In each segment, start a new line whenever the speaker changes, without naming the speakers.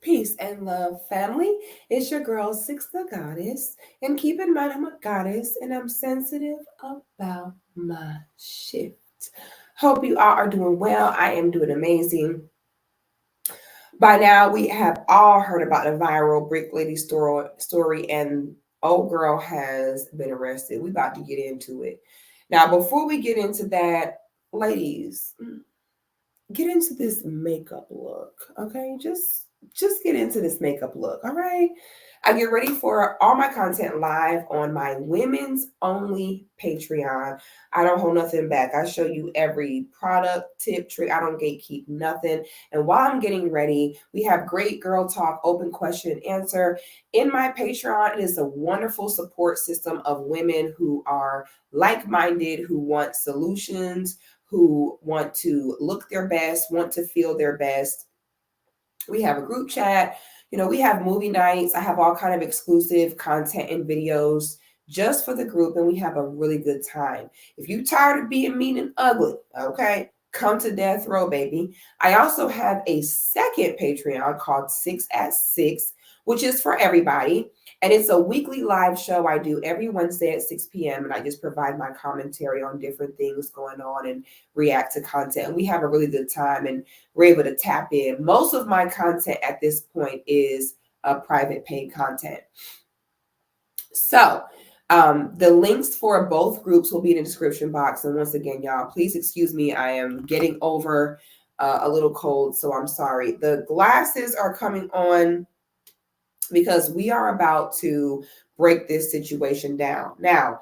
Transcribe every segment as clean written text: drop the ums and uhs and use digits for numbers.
Peace and love, family. It's your girl, Sixthegoddis. And keep in mind, I'm a goddess and I'm sensitive about my shift. Hope you all are doing well. I am doing amazing. By now, we have all heard about the viral Brick Lady story, and old girl has been arrested. We about to get into it. Now, before we get into that, ladies, get into this makeup look, okay? Just get into this makeup look, all right? I get ready for all my content live on my women's only Patreon. I don't hold nothing back. I show you every product, tip, trick. I don't gatekeep nothing. And while I'm getting ready, we have great girl talk, open question and answer. In my Patreon, it is a wonderful support system of women who are like-minded, who want solutions, who want to look their best, want to feel their best. We have a group chat. We have movie nights. I have all kind of exclusive content and videos just for the group, and we have a really good time. If you're tired of being mean and ugly, okay, come to Death Row, baby. I also have a second Patreon called 6 at 6, which is for everybody. And it's a weekly live show I do every Wednesday at 6 p.m. And I just provide my commentary on different things going on and react to content. And we have a really good time and we're able to tap in. Most of my content at this point is private paid content. So the links for both groups will be in the description box. And once again, y'all, please excuse me. I am getting over a little cold, so I'm sorry. The glasses are coming on because we are about to break this situation down. Now,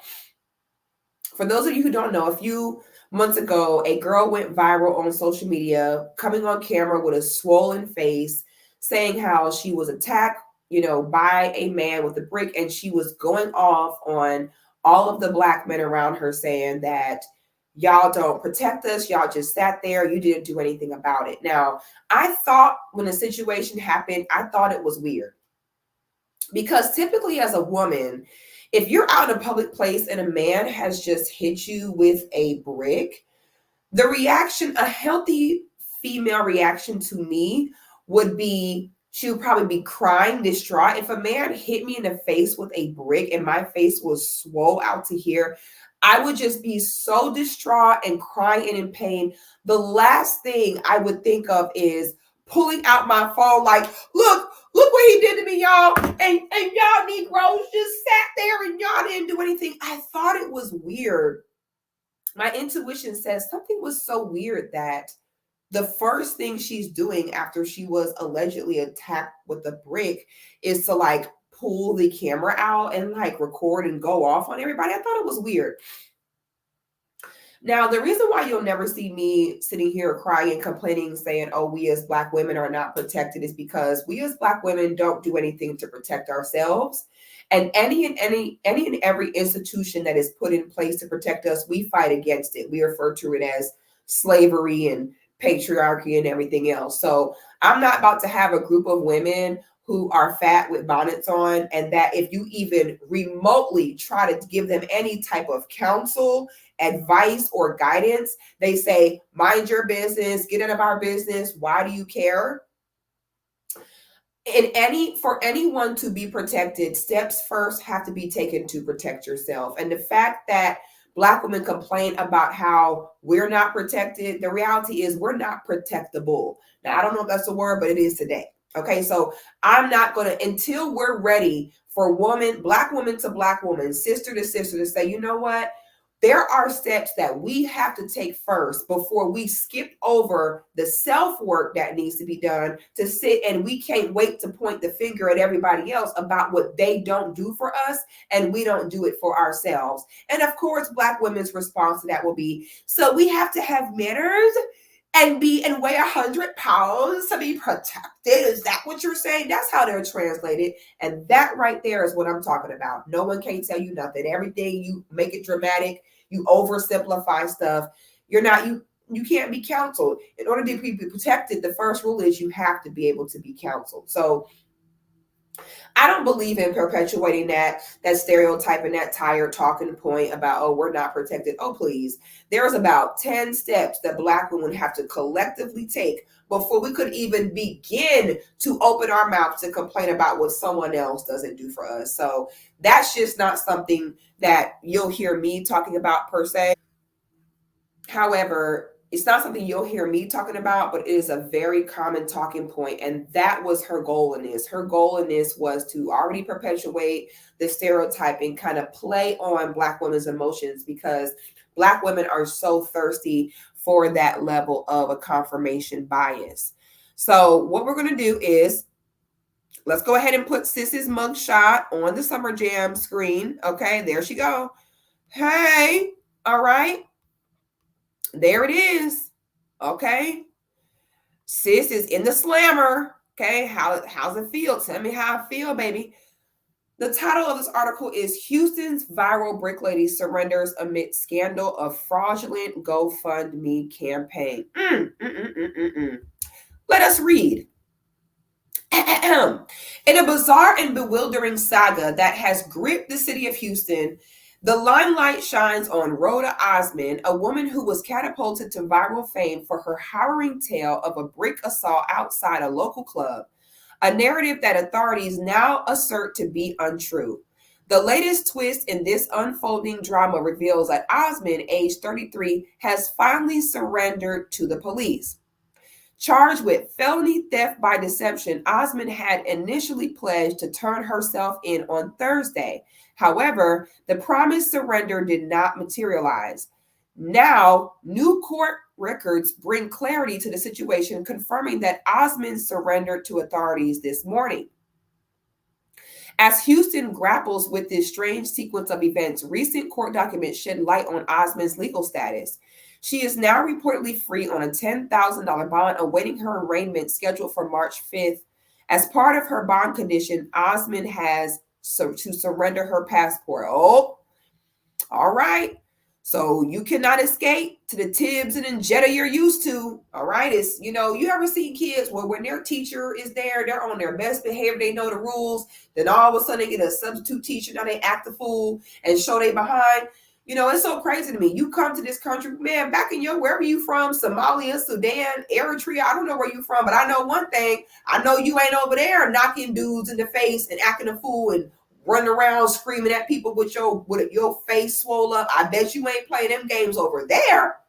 for those of you who don't know, a few months ago, a girl went viral on social media, coming on camera with a swollen face, saying how she was attacked, by a man with a brick, and she was going off on all of the Black men around her, saying that y'all don't protect us, y'all just sat there, you didn't do anything about it. Now, I thought when the situation happened, I thought it was weird. Because typically as a woman, if you're out in a public place and a man has just hit you with a brick, the reaction, a healthy female reaction to me would be, she would probably be crying, distraught. If a man hit me in the face with a brick and my face was swole out to here, I would just be so distraught and crying and in pain. The last thing I would think of is pulling out my phone like, look what he did to me, y'all. And y'all Negroes just sat there and y'all didn't do anything. I thought it was weird. My intuition says something was so weird that the first thing she's doing after she was allegedly attacked with a brick is to pull the camera out and record and go off on everybody. I thought it was weird. Now, the reason why you'll never see me sitting here crying, complaining, saying, oh, we as Black women are not protected is because we as Black women don't do anything to protect ourselves. And any and every institution that is put in place to protect us, we fight against it. We refer to it as slavery and patriarchy and everything else. So I'm not about to have a group of women who are fat with bonnets on, and that if you even remotely try to give them any type of counsel, advice, or guidance, they say, mind your business, get out of our business, why do you care? For anyone to be protected, steps first have to be taken to protect yourself. And the fact that Black women complain about how we're not protected, the reality is we're not protectable. Now, I don't know if that's a word, but it is today. Okay, so I'm not going to, until we're ready for Black woman to Black woman, sister to sister, to say, you know what? There are steps that we have to take first before we skip over the self-work that needs to be done to sit, and we can't wait to point the finger at everybody else about what they don't do for us and we don't do it for ourselves. And of course, Black women's response to that will be, so we have to have manners and weigh 100 pounds to be protected. Is that what you're saying? That's how they're translated. And that right there is what I'm talking about. No one can tell you nothing. Everything, you make it dramatic, you oversimplify stuff. You can't be counseled. In order to be protected, the first rule is you have to be able to be counseled. So I don't believe in perpetuating that stereotype and that tired talking point about, oh, we're not protected. Oh, please. There's about 10 steps that Black women have to collectively take before we could even begin to open our mouth to complain about what someone else doesn't do for us. So that's just not something that you'll hear me talking about per se. However, it's not something you'll hear me talking about, but it is a very common talking point. And that was her goal in this. Her goal in this was to already perpetuate the stereotype and kind of play on Black women's emotions, because Black women are so thirsty for that level of a confirmation bias. So what we're going to do is, let's go ahead and put Sis's mugshot on the Summer Jam screen. Okay, there she go. Hey, all right. There it is. Okay. Sis is in the slammer. Okay. How's it feel? Tell me how I feel, baby. The title of this article is Houston's Viral Brick Lady Surrenders Amid Scandal of Fraudulent GoFundMe Campaign. Let us read. In a bizarre and bewildering saga that has gripped the city of Houston, the limelight shines on Rhoda Osmond, a woman who was catapulted to viral fame for her harrowing tale of a brick assault outside a local club, a narrative that authorities now assert to be untrue. The latest twist in this unfolding drama reveals that Osmond, age 33, has finally surrendered to the police. Charged with felony theft by deception, Osmond had initially pledged to turn herself in on Thursday. However, the promised surrender did not materialize. Now, new court records bring clarity to the situation, confirming that Osmond surrendered to authorities this morning. As Houston grapples with this strange sequence of events, recent court documents shed light on Osmond's legal status. She is now reportedly free on a $10,000 bond, awaiting her arraignment scheduled for March 5th. As part of her bond condition, Osmond has to surrender her passport. Oh, all right. So you cannot escape to the Tibbs and Jetta you're used to. All right. It's, you ever see kids where when their teacher is there, they're on their best behavior, they know the rules. Then all of a sudden they get a substitute teacher. Now they act the fool and show they behind. It's so crazy to me. You come to this country, man, back in wherever you from, Somalia, Sudan, Eritrea, I don't know where you from, but I know one thing. I know you ain't over there knocking dudes in the face and acting a fool and running around screaming at people with your face swole up. I bet you ain't playing them games over there.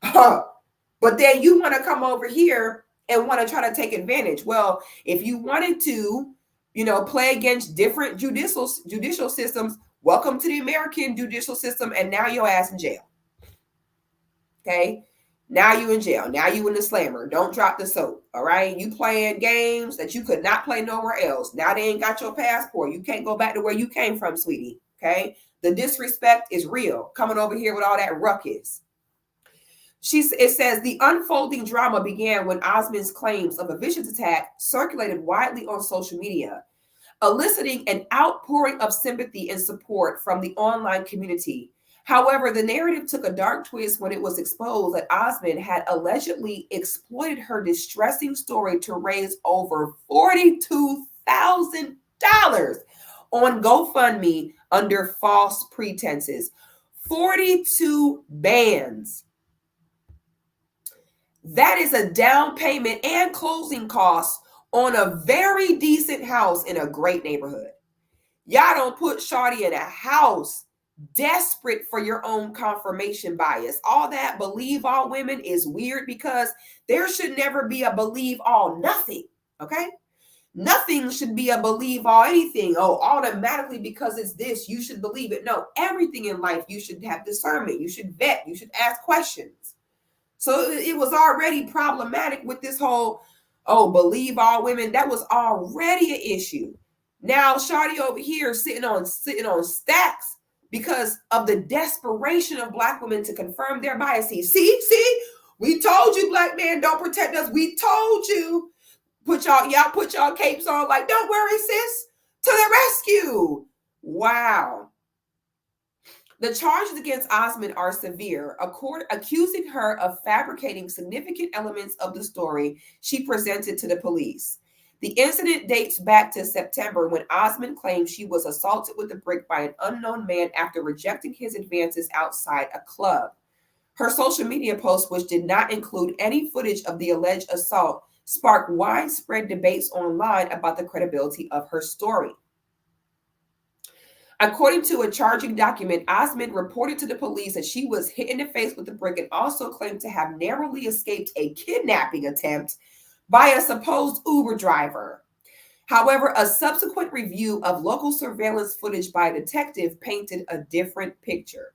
But then you want to come over here and want to try to take advantage. Well, if you wanted to, play against different judicial systems, welcome to the American judicial system, and now your ass in jail. Okay? Now you in jail. Now you in the slammer. Don't drop the soap. All right? You playing games that you could not play nowhere else. Now they ain't got your passport. You can't go back to where you came from, sweetie. Okay? The disrespect is real. Coming over here with all that ruckus. It says the unfolding drama began when Osmond's claims of a vicious attack circulated widely on social media, eliciting an outpouring of sympathy and support from the online community. However, the narrative took a dark twist when it was exposed that Osmond had allegedly exploited her distressing story to raise over $42,000 on GoFundMe under false pretenses. 42 bands. That is a down payment and closing costs on a very decent house in a great neighborhood. Y'all don't put shawty in a house desperate for your own confirmation bias. All that believe all women is weird, because there should never be a believe all nothing. Okay? Nothing should be a believe all anything. Oh, automatically because it's this, you should believe it. No, everything in life, you should have discernment. You should vet. You should ask questions. So it was already problematic with this whole, believe all women. That was already an issue. Now, shawty over here sitting on stacks because of the desperation of Black women to confirm their biases. See, we told you, Black men don't protect us. We told you. Put y'all capes on, like, don't worry, sis, to the rescue. Wow. The charges against Osmond are severe, accusing her of fabricating significant elements of the story she presented to the police. The incident dates back to September, when Osmond claimed she was assaulted with a brick by an unknown man after rejecting his advances outside a club. Her social media post, which did not include any footage of the alleged assault, sparked widespread debates online about the credibility of her story. According to a charging document, Osmond reported to the police that she was hit in the face with a brick and also claimed to have narrowly escaped a kidnapping attempt by a supposed Uber driver. However, a subsequent review of local surveillance footage by a detective painted a different picture.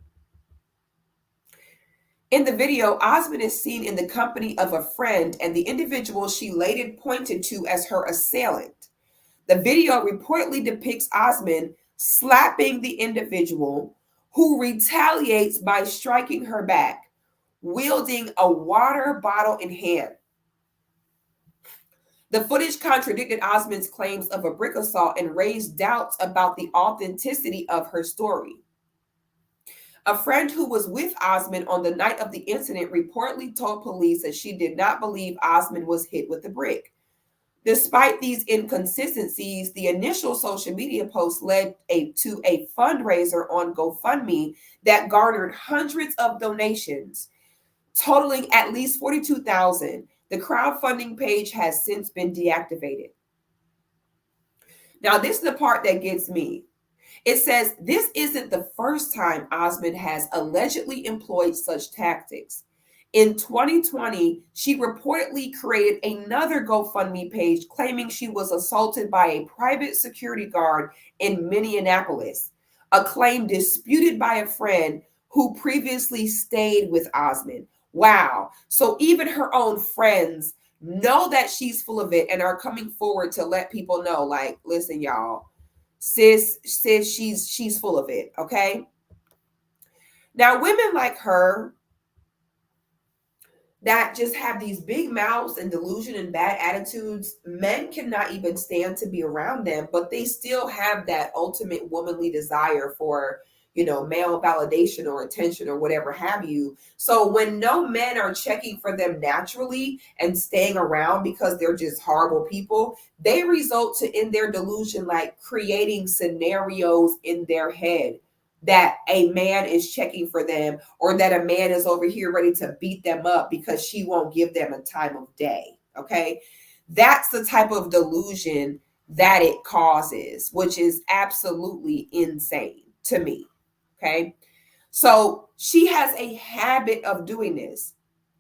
In the video, Osmond is seen in the company of a friend and the individual she later pointed to as her assailant. The video reportedly depicts Osmond slapping the individual, who retaliates by striking her back, wielding a water bottle in hand. The footage contradicted Osmond's claims of a brick assault and raised doubts about the authenticity of her story. A friend who was with Osmond on the night of the incident reportedly told police that she did not believe Osmond was hit with the brick. Despite these inconsistencies, the initial social media post led to a fundraiser on GoFundMe that garnered hundreds of donations, totaling at least $42,000. The crowdfunding page has since been deactivated. Now, this is the part that gets me. It says this isn't the first time Osmond has allegedly employed such tactics. In 2020, she reportedly created another GoFundMe page claiming she was assaulted by a private security guard in Minneapolis, a claim disputed by a friend who previously stayed with Osmond. Wow. So even her own friends know that she's full of it and are coming forward to let people know, like, listen, y'all, sis says she's full of it, okay? Now, women like her that just have these big mouths and delusion and bad attitudes, men cannot even stand to be around them, but they still have that ultimate womanly desire for, male validation or attention or whatever have you. So when no men are checking for them naturally and staying around because they're just horrible people, they result in their delusion, like creating scenarios in their head that a man is checking for them or that a man is over here ready to beat them up because she won't give them a time of day. Okay. That's the type of delusion that it causes, which is absolutely insane to me. Okay. So she has a habit of doing this.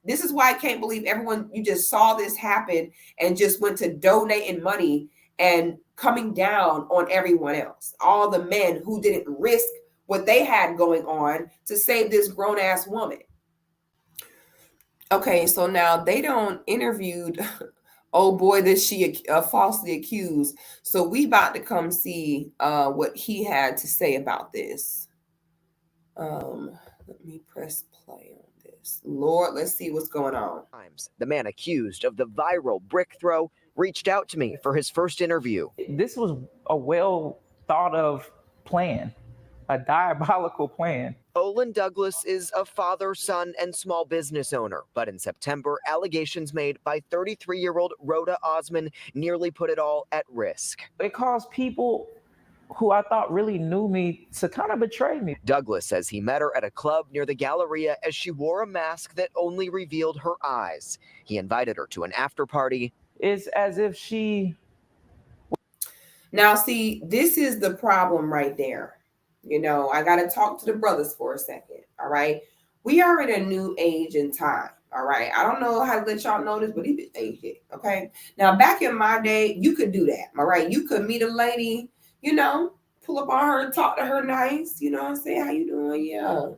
This is why I can't believe everyone, you just saw this happen and just went to donating money and coming down on everyone else. All the men who didn't risk what they had going on to save this grown-ass woman. Okay, so now they don't interviewed old boy that she falsely accused. So we about to come see what he had to say about this. Let me press play on this. Lord, let's see what's going on.
The man accused of the viral brick throw reached out to me for his first interview.
This was a well thought of plan, a diabolical plan.
Olin Douglas is a father, son, and small business owner. But in September, allegations made by 33-year-old Rhoda Osmond nearly put it all at risk.
It caused people who I thought really knew me to kind of betray me.
Douglas says he met her at a club near the Galleria as she wore a mask that only revealed her eyes. He invited her to an after party.
It's as if she...
Now, see, this is the problem right there. I got to talk to the brothers for a second. All right. We are in a new age and time. All right. I don't know how to let y'all know this, but he aged it. Okay. Now, back in my day, you could do that. All right. You could meet a lady, pull up on her and talk to her nice, and say, how you doing? Yeah.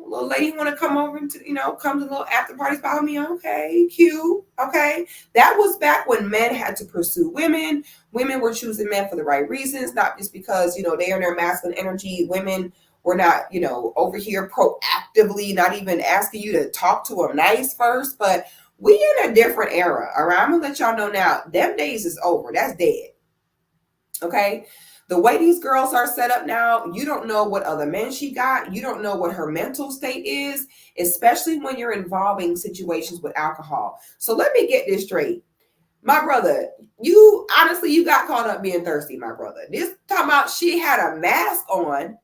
Little lady want to come over and come to little after parties by me. Okay, cute. Okay. That was back when men had to pursue women. Women were choosing men for the right reasons, not just because, they are in their masculine energy. Women were not, over here proactively, not even asking you to talk to them nice first. But we in a different era. All right. I'm going to let y'all know now, them days is over. That's dead. Okay. The way these girls are set up now, you don't know what other men she got. You don't know what her mental state is, especially when you're involving situations with alcohol. So let me get this straight. My brother, you got caught up being thirsty, my brother. This talking about she had a mask on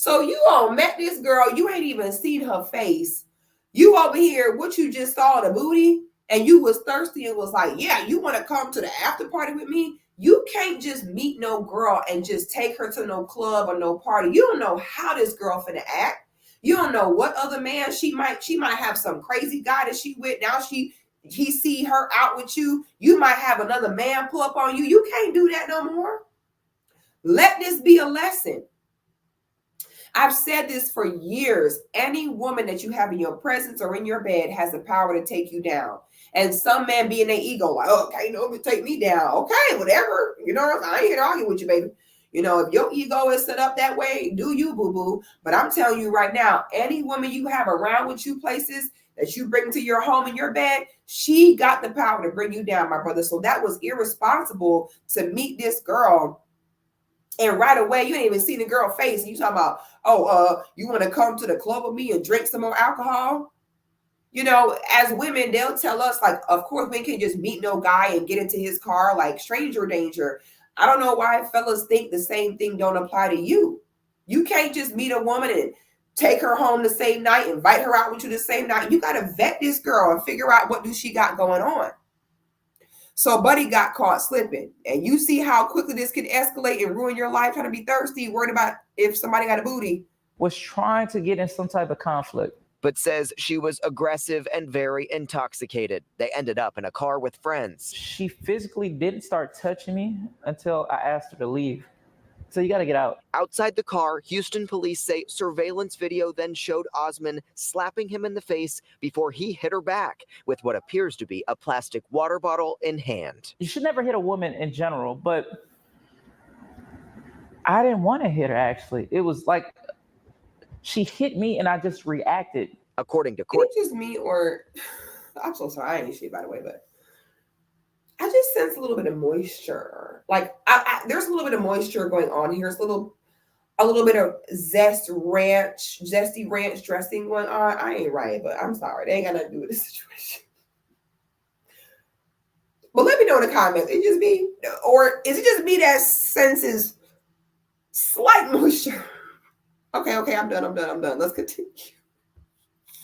So you all met this girl, you ain't even seen her face. You over here, what you just saw the booty, and you was thirsty and was like, yeah, you want to come to the after party with me? You can't just meet no girl and just take her to no club or no party. You don't know how this girl finna act. You don't know what other man she might have some crazy guy that she with. Now he see her out with you. You might have another man pull up on you. You can't do that no more. Let this be a lesson. I've said this for years. Any woman that you have in your presence or in your bed has the power to take you down. And some men be in their ego like, oh, okay, no, take me down. Okay, whatever. You know, I ain't here to argue with you, baby. You know, if your ego is set up that way, do you, boo-boo. But I'm telling you right now, any woman you have around with you, places that you bring to your home and your bed, she got the power to bring you down, my brother. So that was irresponsible to meet this girl. And right away, you ain't even seen the girl face. And you talking about, you want to come to the club with me and drink some more alcohol? You know, as women, they'll tell us, like, of course, we can't just meet no guy and get into his car like stranger danger. I don't know why fellas think the same thing don't apply to you. You can't just meet a woman and take her home the same night, invite her out with you the same night. You got to vet this girl and figure out what do she got going on. So Buddy got caught slipping. And you see how quickly this can escalate and ruin your life, trying to be thirsty, worried about if somebody got a booty.
Was trying to get in some type of conflict.
But says she was aggressive and very intoxicated. They ended up in a car with friends.
She physically didn't start touching me until I asked her to leave. So you got to get out.
Outside the car, Houston police say surveillance video then showed Osman slapping him in the face before he hit her back with what appears to be a plastic water bottle in hand.
You should never hit a woman in general, but I didn't want to hit her, actually. It was like she hit me and I just reacted.
According to court.
Is it just me or... I'm so sorry, I ain't shit, by the way, but I just sense a little bit of moisture. Like, there's a little bit of moisture going on here. It's a little bit of zesty ranch dressing going on. I ain't right, but I'm sorry. They ain't got nothing to do with the situation. But let me know in the comments. Is it just me? Or is it just me that senses slight moisture? Okay, I'm done. Let's continue.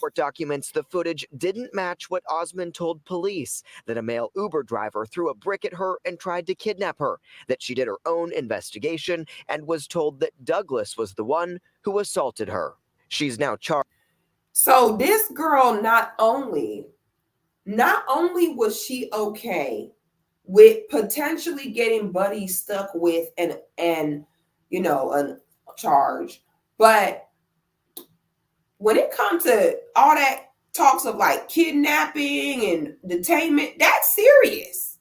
Court documents the footage didn't match what Osman told police, that a male Uber driver threw a brick at her and tried to kidnap her, that she did her own investigation and was told that Douglas was the one who assaulted her. She's now charged.
So this girl, not only was she okay with potentially getting Buddy stuck with and you know, a charge, but when it comes to all that talks of like kidnapping and detainment, that's serious.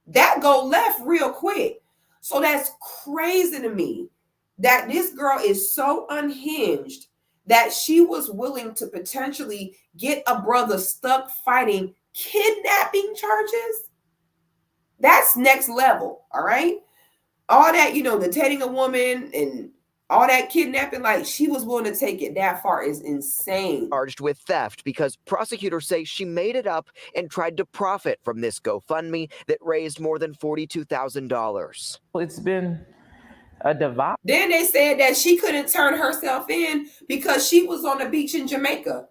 That go left real quick. So that's crazy to me that this girl is so unhinged that she was willing to potentially get a brother stuck fighting kidnapping charges. That's next level, all right? All that, you know, detaining a woman and all that kidnapping, like she was willing to take it that far is insane.
Charged with theft because prosecutors say she made it up and tried to profit from this GoFundMe that raised more than $42,000.
It's been a divide.
Then they said that she couldn't turn herself in because she was on the beach in Jamaica.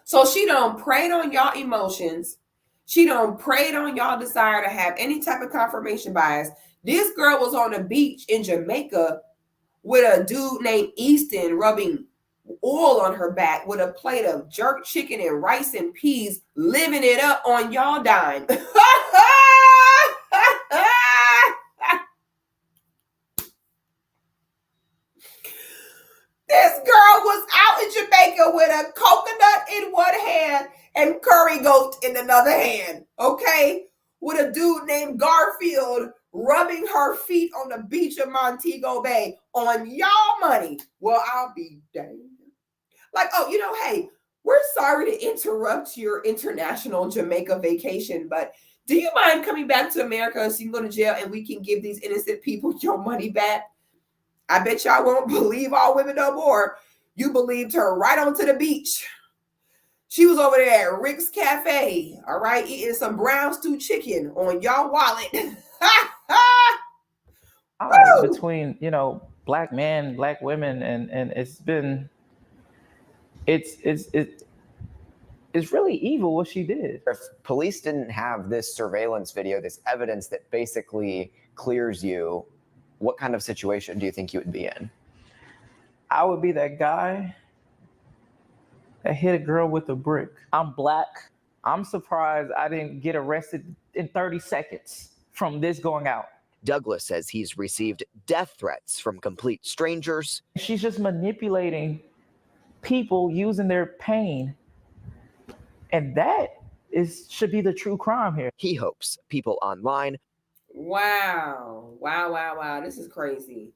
So she done preyed on y'all emotions. She done preyed on y'all desire to have any type of confirmation bias. This girl was on the beach in Jamaica with a dude named Easton rubbing oil on her back with a plate of jerk chicken and rice and peas, living it up on y'all dime. This girl was out in Jamaica with a coconut in one hand and curry goat in another hand, okay? With a dude named Garfield rubbing her feet on the beach of Montego Bay on y'all money. Well, I'll be dang. Like, oh, you know, hey, we're sorry to interrupt your international Jamaica vacation, but do you mind coming back to America so you can go to jail and we can give these innocent people your money back? I bet y'all won't believe all women no more. You believed her right onto the beach. She was over there at Rick's Cafe, all right, eating some brown stew chicken on y'all wallet.
Between, you know, black men, black women, and it's really evil what she did.
If police didn't have this surveillance video, this evidence that basically clears you, what kind of situation do you think you would be in?
I would be that guy that hit a girl with a brick. I'm black. I'm surprised I didn't get arrested in 30 seconds from this going out.
Douglas says he's received death threats from complete strangers.
She's just manipulating people using their pain. And that should be the true crime here.
He hopes people online.
Wow. This is crazy.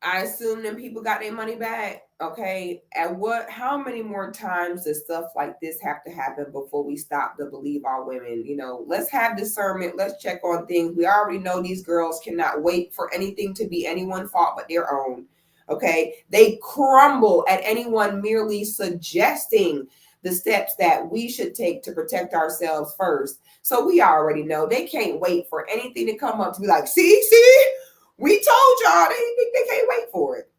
I assume them people got their money back. Okay. How many more times does stuff like this have to happen before we stop to believe our women? Let's have discernment. Let's check on things. We already know these girls cannot wait for anything to be anyone's fault but their own. Okay. They crumble at anyone merely suggesting the steps that we should take to protect ourselves first. So we already know they can't wait for anything to come up to be like, see, we told y'all. They can't wait for it.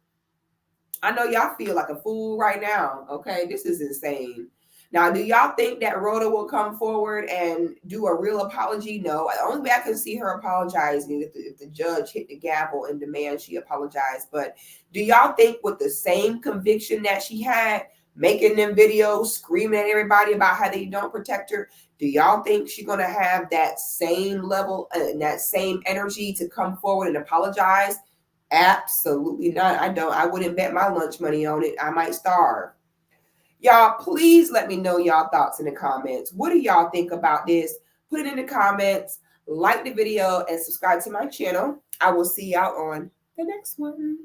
I know y'all feel like a fool right now. Okay, this is insane. Now, do y'all think that Rhoda will come forward and do a real apology? No. The only way I can see her apologizing if the judge hit the gavel and demand she apologize. But do y'all think with the same conviction that she had, making them videos, screaming at everybody about how they don't protect her, do y'all think she's going to have that same level and that same energy to come forward and apologize? Absolutely not. I wouldn't bet my lunch money on it. I might starve. Y'all, please let me know y'all thoughts in the comments. What do y'all think about this? Put it in the comments, like the video, and subscribe to my channel. I will see y'all on the next one.